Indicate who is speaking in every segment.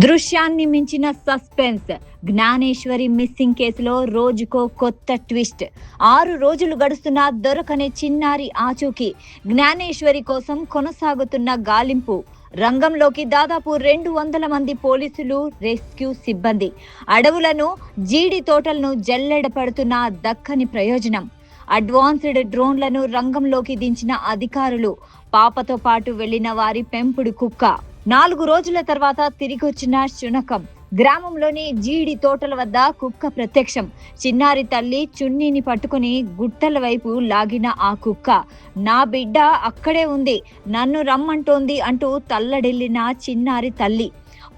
Speaker 1: దృశ్యాన్ని మించిన suspense. Gnaneshwari missing కేసులో రోజుకో కొత్త ట్విస్ట్. 6 రోజులు గడుస్తున్నా దొరకని చిన్నారి ఆచూకీ. జ్ఞానేశ్వరి కోసం కొనసాగుతున్న గాలింపు. రంగంలోకి దాదాపు 200 మంది పోలీసులు, రెస్క్యూ సిబ్బంది. అడవులను, జీడి తోటలను జల్లెడపడుతున్న దక్కని ప్రయోజనం. అడ్వాన్స్డ్ డ్రోన్లను రంగంలోకి దించిన అధికారులు. పాపతో పాటు వెళ్లిన వారి పెంపుడు కుక్క. 4 రోజుల తర్వాత తిరిగొచ్చిన శునకం. గ్రామంలోని జీడి తోటల వద్ద కుక్క ప్రత్యక్షం. చిన్నారి తల్లి చున్నీని పట్టుకుని గుట్టల వైపు లాగిన ఆ కుక్క. నా బిడ్డ అక్కడే ఉంది, నన్ను రమ్మంటోంది అంటూ తల్లడిల్లిన చిన్నారి తల్లి.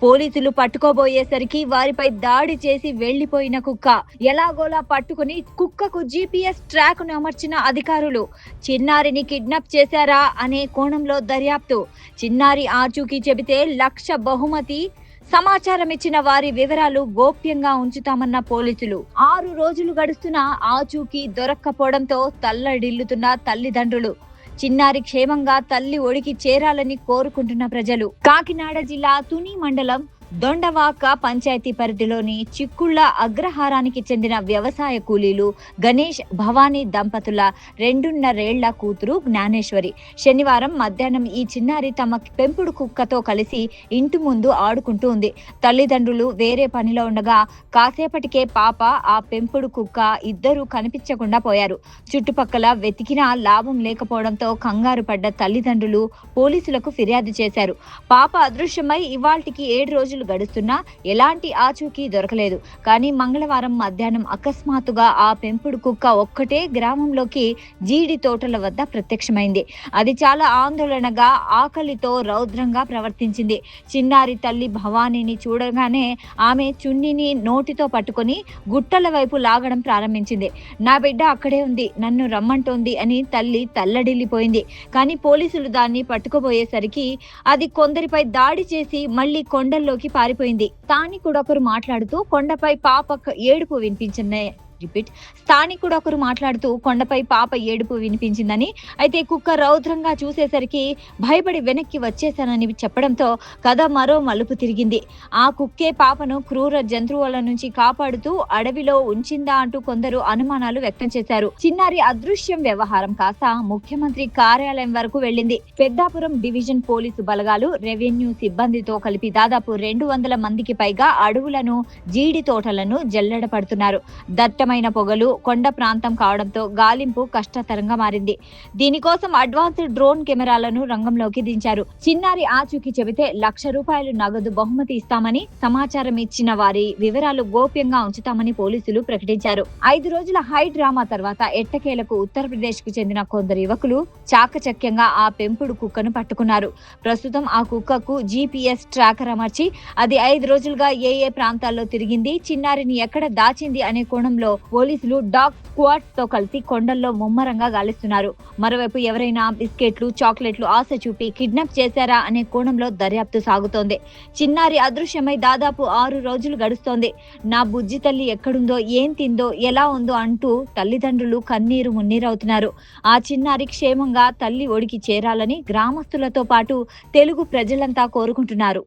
Speaker 1: పోలీసులు పట్టుకోబోయేసరికి వారిపై దాడి చేసి వెళ్లిపోయిన కుక్క. ఎలాగోలా పట్టుకుని కుక్కకు జీపీఎస్ ట్రాక్ ను అమర్చిన అధికారులు. చిన్నారిని కిడ్నాప్ చేశారా అనే కోణంలో దర్యాప్తు. చిన్నారి ఆచూకీ చెబితే 1,00,000 బహుమతి. సమాచారం ఇచ్చిన వారి వివరాలు గోప్యంగా ఉంచుతామన్న పోలీసులు. 6 రోజులు గడుస్తున్నా ఆచూకీ దొరక్కపోవడంతో తల్లడిల్లుతున్న తల్లిదండ్రులు. చిన్నారి క్షేమంగా తల్లి ఒడికి చేరాలని కోరుకుంటున్న ప్రజలు. కాకినాడ జిల్లా తుని మండలం దొండవాక పంచాయతీ పరిధిలోని చిక్కుళ్ల అగ్రహారానికి చెందిన వ్యవసాయ కూలీలు గణేష్, భవానీ దంపతుల 2.5 ఏళ్ల కూతురు జ్ఞానేశ్వరి. శనివారం మధ్యాహ్నం ఈ చిన్నారి తమ పెంపుడు కుక్కతో కలిసి ఇంటి ముందు ఆడుకుంటూ ఉంది. తల్లిదండ్రులు వేరే పనిలో ఉండగా కాసేపటికే పాప, ఆ పెంపుడు కుక్క ఇద్దరూ కనిపించకుండా పోయారు. చుట్టుపక్కల వెతికినా లాభం లేకపోవడంతో కంగారు పడ్డ తల్లిదండ్రులు పోలీసులకు ఫిర్యాదు చేశారు. పాప అదృశ్యమై ఇవాల్టికి 7 రోజులు గడుస్తున్నా ఎలాంటి ఆచూకీ దొరకలేదు. కానీ మంగళవారం మధ్యాహ్నం అకస్మాత్తుగా ఆ పెంపుడు కుక్క ఒక్కటే గ్రామంలోకి జీడి తోటల వద్ద ప్రత్యక్షమైంది. అది చాలా ఆందోళనగా, ఆకలితో రౌద్రంగా ప్రవర్తించింది. చిన్నారి తల్లి భవానీని చూడగానే ఆమె చున్నీని నోటితో పట్టుకొని గుట్టల వైపు లాగడం ప్రారంభించింది. నా బిడ్డ అక్కడే ఉంది, నన్ను రమ్మంటోంది అని తల్లి తల్లడిల్లిపోయింది. కానీ పోలీసులు దాన్ని పట్టుకోబోయేసరికి అది కొందరిపై దాడి చేసి మళ్లీ కొండల్లోకి పారిపోయింది. స్థానికుడొకరు మాట్లాడుతూ కొండపై పాప ఏడుపు వినిపించిందని, అయితే కుక్క రౌద్రంగా చూసేసరికి భయపడి వెనక్కి వచ్చేశానని చెప్పడంతో కథ మరో మలుపు తిరిగింది. ఆ కుక్కే పాపను క్రూర జంతువుల నుంచి కాపాడుతూ అడవిలో ఉంచిందా అంటూ కొందరు అనుమానాలు వ్యక్తం చేశారు. చిన్నారి అదృశ్యం వ్యవహారం కాస్త ముఖ్యమంత్రి కార్యాలయం వరకు వెళ్లింది. పెద్దాపురం డివిజన్ పోలీసు బలగాలు, రెవెన్యూ సిబ్బందితో కలిపి దాదాపు 200 మందికి పైగా అడవులను, జీడి తోటలను జల్లెడపడుతున్నారు. దట్టమైన పొగలు, కొండ ప్రాంతం కావడంతో గాలింపు కష్టతరంగా మారింది. దీనికోసం అడ్వాన్స్డ్ డ్రోన్ కెమెరాలను రంగంలోకి దించారు. చిన్నారి ఆచూకీ చెబితే 1,00,000 రూపాయలు నగదు బహుమతి ఇస్తామని, సమాచారం ఇచ్చిన వారి వివరాలు గోప్యంగా ఉంచుతామని పోలీసులు ప్రకటించారు. 5 రోజుల హై డ్రామా తర్వాత ఎట్టకేలకు ఉత్తరప్రదేశ్ కు చెందిన కొందరు యువకులు చాకచక్యంగా ఆ పెంపుడు కుక్కను పట్టుకున్నారు. ప్రస్తుతం ఆ కుక్కకు జీపీఎస్ ట్రాకర్ అమర్చి అది 5 రోజులుగా ఏ ప్రాంతాల్లో తిరిగింది, చిన్నారిని ఎక్కడ దాచింది అనే కోణంలో పోలీసులు డాగ్ స్క్వాడ్ తో కలిసి కొండల్లో ముమ్మరంగా గాలిస్తున్నారు. మరోవైపు ఎవరైనా బిస్కెట్లు, చాక్లెట్లు ఆశ చూపి కిడ్నాప్ చేశారా అనే కోణంలో దర్యాప్తు సాగుతోంది. చిన్నారి అదృశ్యమై దాదాపు 6 రోజులు గడుస్తోంది. నా బుజ్జి తల్లి ఎక్కడుందో, ఏం తిందో, ఎలా ఉందో అంటూ తల్లిదండ్రులు కన్నీరు మున్నీరవుతున్నారు. ఆ చిన్నారి క్షేమంగా తల్లి ఒడికి చేరాలని గ్రామస్తులతో పాటు తెలుగు ప్రజలంతా కోరుకుంటున్నారు.